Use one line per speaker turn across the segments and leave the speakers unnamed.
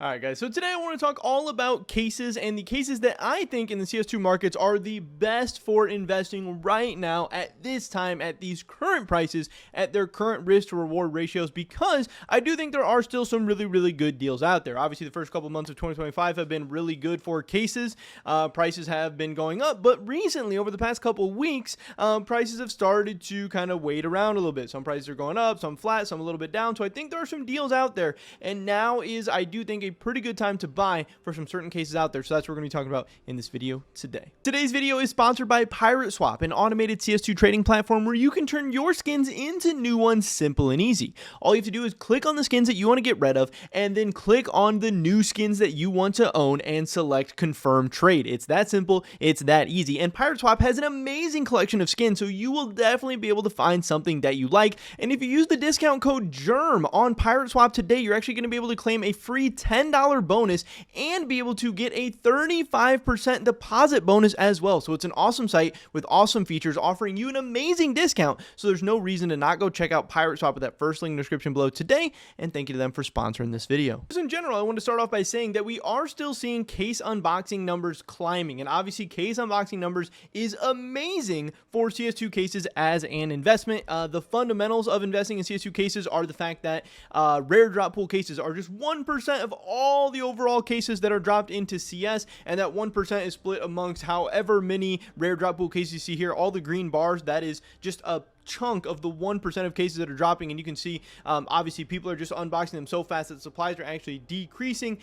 All right, guys. So today I want to talk all about cases and the cases that I think in the CS2 markets are the best for investing right now at this time, at these current prices, at their current risk to reward ratios, because I do think there are still some really, really good deals out there. Obviously, the first couple months of 2025 have been really good for cases. Prices have been going up, but recently, over the past couple weeks, prices have started to kind of wait around a little bit. Some prices are going up, some flat, some a little bit down. So I think there are some deals out there, and now is, I do think, a pretty good time to buy for some certain cases out there. So that's what we're going to be talking about in this video today. Today's video is sponsored by Pirate Swap, an automated CS2 trading platform where you can turn your skins into new ones simple and easy. All you have to do is click on the skins that you want to get rid of and then click on the new skins that you want to own and select confirm trade. It's that simple, it's that easy. And Pirate Swap has an amazing collection of skins, so you will definitely be able to find something that you like. And if you use the discount code GERM on Pirate Swap today, you're actually going to be able to claim a free $10 bonus and be able to get a 35% deposit bonus as well. So it's an awesome site with awesome features offering you an amazing discount. So there's no reason to not go check out Pirate Swap with that first link in the description below today. And thank you to them for sponsoring this video. Just in general, I want to start off by saying that we are still seeing case unboxing numbers climbing. And obviously case unboxing numbers is amazing for CS2 cases as an investment. The fundamentals of investing in CS2 cases are the fact that rare drop pool cases are just 1% of all the overall cases that are dropped into CS, and that 1% is split amongst however many rare drop pool cases you see here. All the green bars, that is just a chunk of the 1% of cases that are dropping, and you can see obviously people are just unboxing them so fast that supplies are actually decreasing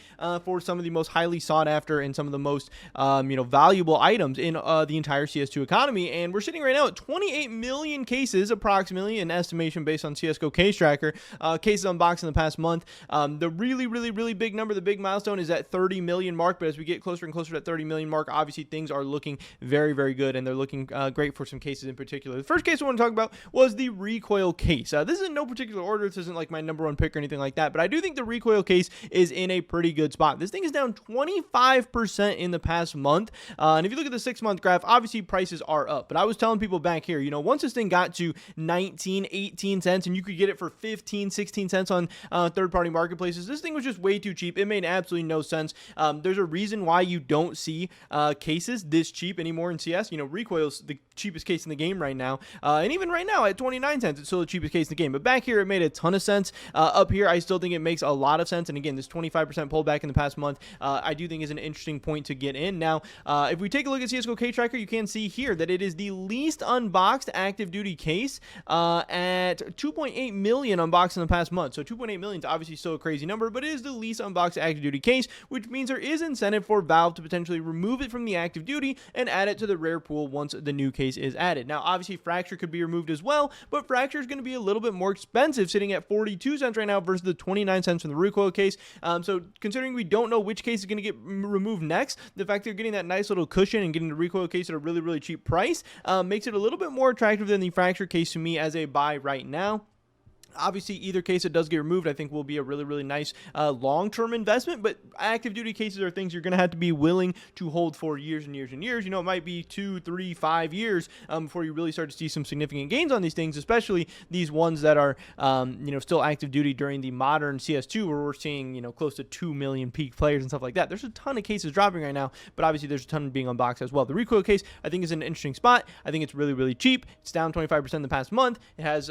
for some of the most highly sought after and some of the most valuable items in the entire CS2 economy. And we're sitting right now at 28 million cases, approximately, an estimation based on CSGO case tracker, cases unboxed in the past month. The really big number, the big milestone, is at 30 million mark, but as we get closer and closer to that 30 million mark, obviously things are looking very good, and they're looking great for some cases in particular. The first case I want to talk about was the Recoil case. This is in no particular order. This isn't like my number one pick or anything like that, but I do think the Recoil case is in a pretty good spot. This thing is down 25% in the past month, and if you look at the 6-month graph, obviously prices are up, but I was telling people back here, once this thing got to 19, 18 cents, and you could get it for 15, 16 cents on third-party marketplaces, this thing was just way too cheap. It made absolutely no sense. There's a reason why you don't see cases this cheap anymore in CS. Recoil's the cheapest case in the game right now, and even right now at 29 cents, it's still the cheapest case in the game. But back here, it made a ton of sense. Up here, I still think it makes a lot of sense. And again, this 25% pullback in the past month, I do think is an interesting point to get in. Now, if we take a look at CSGO case tracker, you can see here that it is the least unboxed active duty case at 2.8 million unboxed in the past month. So 2.8 million is obviously still a crazy number, but it is the least unboxed active duty case, which means there is incentive for Valve to potentially remove it from the active duty and add it to the rare pool once the new case is added. Now, obviously, Fracture could be removed as well, but Fracture is going to be a little bit more expensive, sitting at 42 cents right now versus the 29 cents from the Recoil case. So considering we don't know which case is going to get removed next, the fact that you're getting that nice little cushion and getting the Recoil case at a really cheap price makes it a little bit more attractive than the Fracture case to me as a buy right now. Obviously, either case that does get removed, I think will be a really nice long-term investment, but active duty cases are things you're going to have to be willing to hold for years and years. It might be 2, 3, 5 years before you really start to see some significant gains on these things, especially these ones that are still active duty during the modern CS2, where we're seeing close to 2 million peak players and stuff like that. There's a ton of cases dropping right now, but obviously there's a ton being unboxed as well. The Recoil case, I think, is an interesting spot. I think it's really cheap. It's down 25% in the past month. It has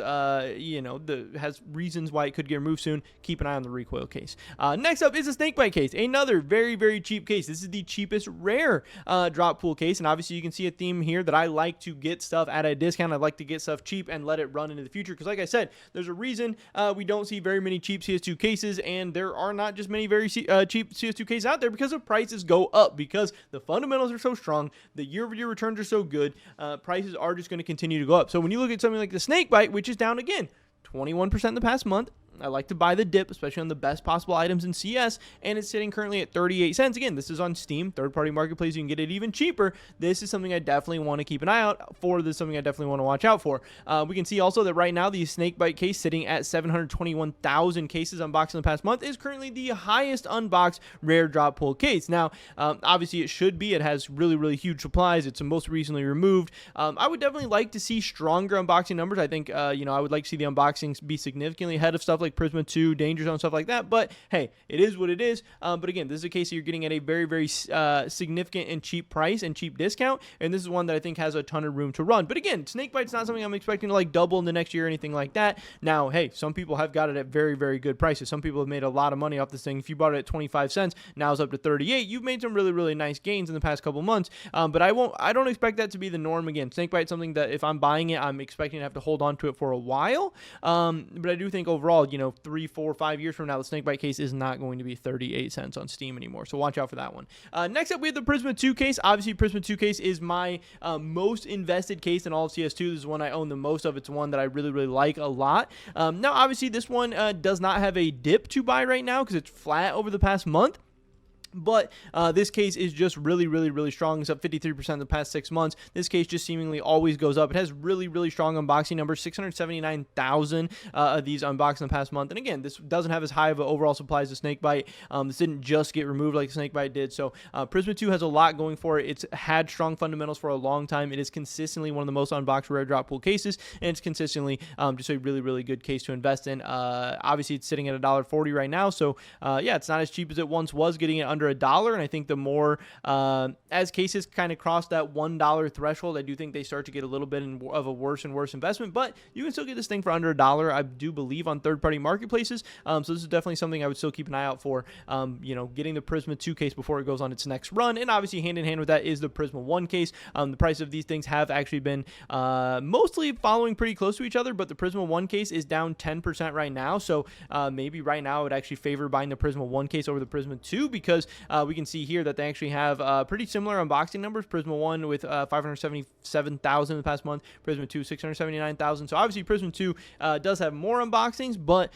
has reasons why it could get removed soon. Keep an eye on the Recoil case. Next up is a Snakebite case, another very cheap case. This is the cheapest rare drop pool case, and obviously you can see a theme here that I like to get stuff at a discount. I like to get stuff cheap and let it run into the future, because like I said, there's a reason we don't see very many cheap CS2 cases, and there are not just many very cheap CS2 cases out there, because the prices go up, because the fundamentals are so strong, the year-over-year returns are so good, prices are just going to continue to go up. So when you look at something like the Snakebite, which is down again 21% in the past month, I like to buy the dip, especially on the best possible items in CS, and it's sitting currently at 38 cents. Again, this is on Steam, third-party marketplace. You can get it even cheaper. This is something I definitely want to keep an eye out for. This is something I definitely want to watch out for. We can see also that right now the Snakebite case, sitting at 721,000 cases unboxed in the past month, is currently the highest unboxed rare drop pull case. Now, obviously it should be. It has really huge supplies. It's most recently removed. I would definitely like to see stronger unboxing numbers. I think, I would like to see the unboxings be significantly ahead of stuff like Prisma 2, Danger Zone, stuff like that. But hey, it is what it is. But again, this is a case that you're getting at a very, very significant and cheap price and cheap discount. And this is one that I think has a ton of room to run. But again, Snakebite's not something I'm expecting to like double in the next year or anything like that. Now, hey, some people have got it at very, very good prices. Some people have made a lot of money off this thing. If you bought it at 25 cents, now it's up to 38. You've made some really, really nice gains in the past couple months. But I don't expect that to be the norm again. Snakebite, something that if I'm buying it, I'm expecting to have to hold on to it for a while. But I do think overall, 3, 4, 5 years from now, the Snakebite case is not going to be 38 cents on Steam anymore. So watch out for that one. Next up, we have the Prisma 2 case. Obviously, Prisma 2 case is my most invested case in all of CS2. This is one I own the most of. It's one that I really, really like a lot. Now, obviously, this one does not have a dip to buy right now because it's flat over the past month. But this case is just really, really, really strong. It's up 53% in the past 6 months. This case just seemingly always goes up. It has really, really strong unboxing numbers, 679,000 of these unboxed in the past month. And again, this doesn't have as high of an overall supply as the Snakebite. This didn't just get removed like the Snakebite did. So Prisma 2 has a lot going for it. It's had strong fundamentals for a long time. It is consistently one of the most unboxed rare drop pool cases, and it's consistently just a really, really good case to invest in. Obviously, it's sitting at $1.40 right now. So yeah, it's not as cheap as it once was, getting it under $1. And I think the more as cases kind of cross that $1 threshold, I do think they start to get a little bit of a worse and worse investment. But you can still get this thing for under $1, I do believe, on third-party marketplaces. So this is definitely something I would still keep an eye out for. Getting the Prisma 2 case before it goes on its next run. And obviously, hand in hand with that is the Prisma 1 case. The price of these things have actually been mostly following pretty close to each other, but the Prisma 1 case is down 10% right now. So maybe right now I would actually favor buying the Prisma 1 case over the Prisma 2 because we can see here that they actually have pretty similar unboxing numbers. Prisma 1 with 577,000 in the past month. Prisma 2, 679,000. So obviously Prisma 2 does have more unboxings, but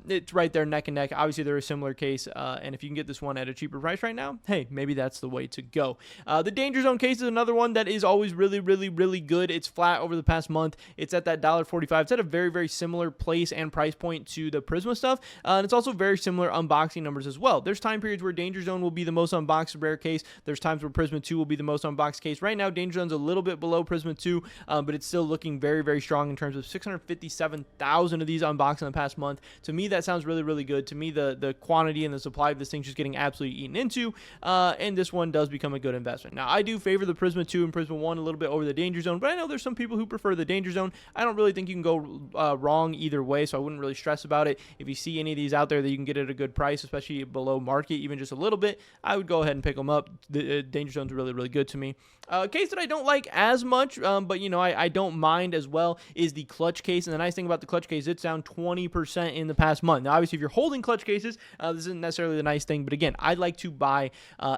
it's right there neck and neck. Obviously they're a similar case, and if you can get this one at a cheaper price right now, hey, maybe that's the way to go. The Danger Zone case is another one that is always really, really, really good. It's flat over the past month. It's at that $1.45. It's at a very, very similar place and price point to the Prisma stuff, and it's also very similar unboxing numbers as well. There's time periods where Danger Zone will be the most unboxed rare case. There's times where Prisma 2 will be the most unboxed case. Right now, Danger Zone's a little bit below Prisma 2, but it's still looking very, very strong in terms of 657,000 of these unboxed in the past month. To me, that sounds really, really good. To me, the quantity and the supply of this thing's just getting absolutely eaten into, and this one does become a good investment. Now, I do favor the Prisma 2 and Prisma 1 a little bit over the Danger Zone, but I know there's some people who prefer the Danger Zone. I don't really think you can go wrong either way, so I wouldn't really stress about it. If you see any of these out there that you can get at a good price, especially below market, even just a little bit, I would go ahead and pick them up. The Danger Zone's really, really good to me. A case that I don't like as much, but I don't mind as well, is the Clutch case. And the nice thing about the Clutch case, it's down 20% in the past month. Now, obviously, if you're holding Clutch cases, this isn't necessarily the nice thing. But again, I like to buy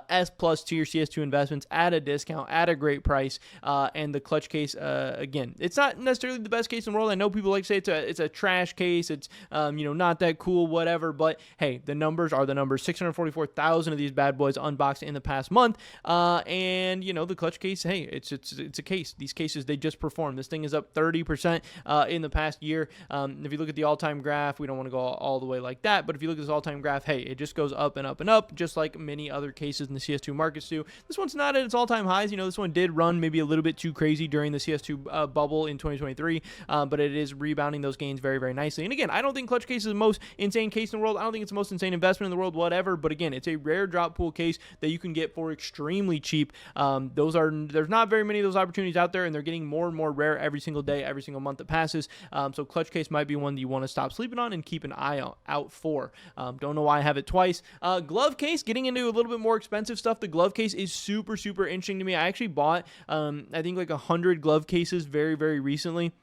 S+ tier CS2 investments at a discount, at a great price. And the Clutch case, again, it's not necessarily the best case in the world. I know people like to say it's a trash case. It's not that cool, whatever. But hey, the numbers are the numbers. 644,000 of these bad boys unboxed in the past month. And the Clutch case, hey, it's a case. These cases, they just perform. This thing is up 30% in the past year. If you look at the all-time graph, we don't want to go all the way like that, but if you look at this all-time graph, hey, it just goes up and up and up, just like many other cases in the CS2 markets do. This one's not at its all-time highs. This one did run maybe a little bit too crazy during the CS2 bubble in 2023, but it is rebounding those gains very, very nicely. And again, I don't think Clutch case is the most insane case in the world. I don't think it's the most insane investment in the world, whatever, but again, it's a rare drop pool case that you can get for extremely cheap. There's not very many of those opportunities out there, and they're getting more and more rare every single day, every single month that passes. So Clutch case might be one that you want to stop sleeping on and keep an eye out for. Don't know why I have it twice. Glove case, getting into a little bit more expensive stuff. The glove case is super, super interesting to me. I actually bought, I think like 100 glove cases very, very recently.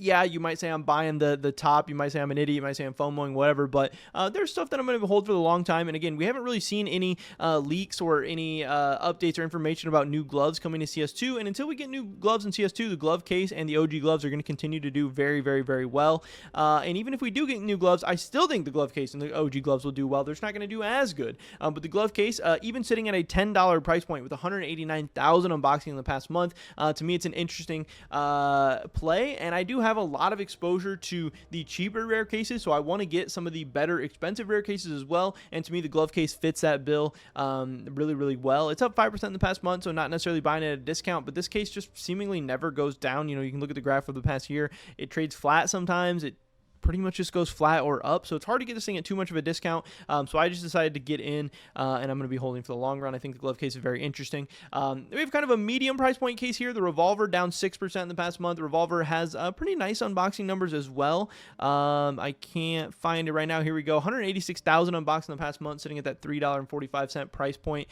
Yeah, you might say I'm buying the top. You might say I'm an idiot. You might say I'm FOMOing, whatever. But there's stuff that I'm going to hold for the long time. And again, we haven't really seen any leaks or any updates or information about new gloves coming to CS2. And until we get new gloves in CS2, the glove case and the OG gloves are going to continue to do very, very, very well. And even if we do get new gloves, I still think the glove case and the OG gloves will do well. They're just not going to do as good. But the glove case, even sitting at a $10 price point with 189,000 unboxing in the past month, to me, it's an interesting play. And I do have a lot of exposure to the cheaper rare cases, so I want to get some of the better expensive rare cases as well, and to me the glove case fits that bill really, really well. It's up 5% in the past month, so not necessarily buying it at a discount, but this case just seemingly never goes down. You can look at the graph of the past year. It trades flat sometimes. It pretty much just goes flat or up. So it's hard to get this thing at too much of a discount. So I just decided to get in, and I'm going to be holding for the long run. I think the glove case is very interesting. We have kind of a medium price point case here. The revolver down 6% in the past month. The revolver has pretty nice unboxing numbers as well. I can't find it right now. Here we go. 186,000 unboxed in the past month, sitting at that $3.45 price point.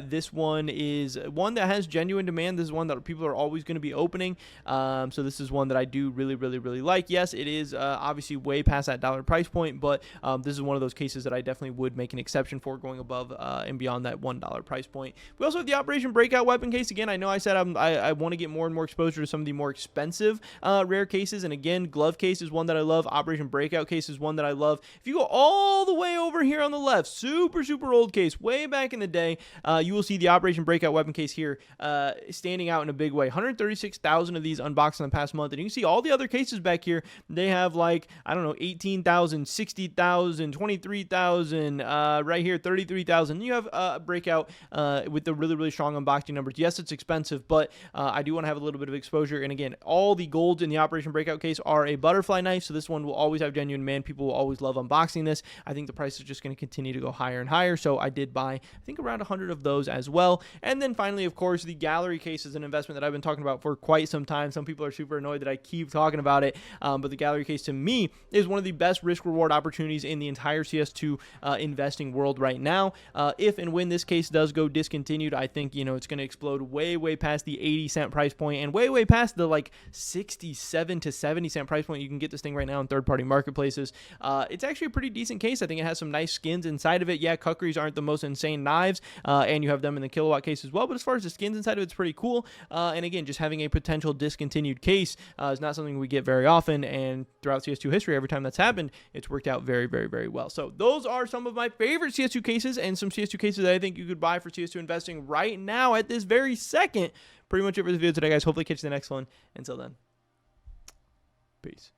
This one is one that has genuine demand. This is one that people are always going to be opening. So this is one that I do really like. Yes, it is obviously way past that dollar price point, but this is one of those cases that I definitely would make an exception for, going above and beyond that $1 price point. We also have the Operation Breakout weapon case. Again, I know I said I want to get more and more exposure to some of the more expensive rare cases, and again, glove case is one that I love. Operation Breakout case is one that I love. If you go all the way over here on the left, super old case, way back in the day, you will see the Operation Breakout weapon case here standing out in a big way. 136,000 of these unboxed in the past month, and you can see all the other cases back here. They have, like, I don't know, 18,000, 60,000, 23,000, right here, 33,000. You have Breakout with the really strong unboxing numbers. Yes, it's expensive, but I do want to have a little bit of exposure. And again, all the golds in the Operation Breakout case are a butterfly knife, so this one will always have genuine demand. People will always love unboxing this. I think the price is just going to continue to go higher and higher, so I did buy, I think, around 100 of those as well. And then finally, of course, the gallery case is an investment that I've been talking about for quite some time. Some people are super annoyed that I keep talking about it, but the gallery case to me is one of the best risk-reward opportunities in the entire CS2 investing world right now. If and when this case does go discontinued, I think, it's going to explode way past the 80-cent price point, and way past the like 67 to 70-cent price point you can get this thing right now in third-party marketplaces. It's actually a pretty decent case. I think it has some nice skins inside of it. Yeah, kukris aren't the most insane knives, and you have them in the kilowatt case as well, but as far as the skins inside of it's pretty cool. And again, just having a potential discontinued case is not something we get very often, and throughout CS2 history, every time that's happened, it's worked out very well. So those are some of my favorite CS2 cases, and some CS2 cases that I think you could buy for CS2 investing right now at this very second. Pretty much it for the video today, guys. Hopefully catch you in the next one. Until then, peace.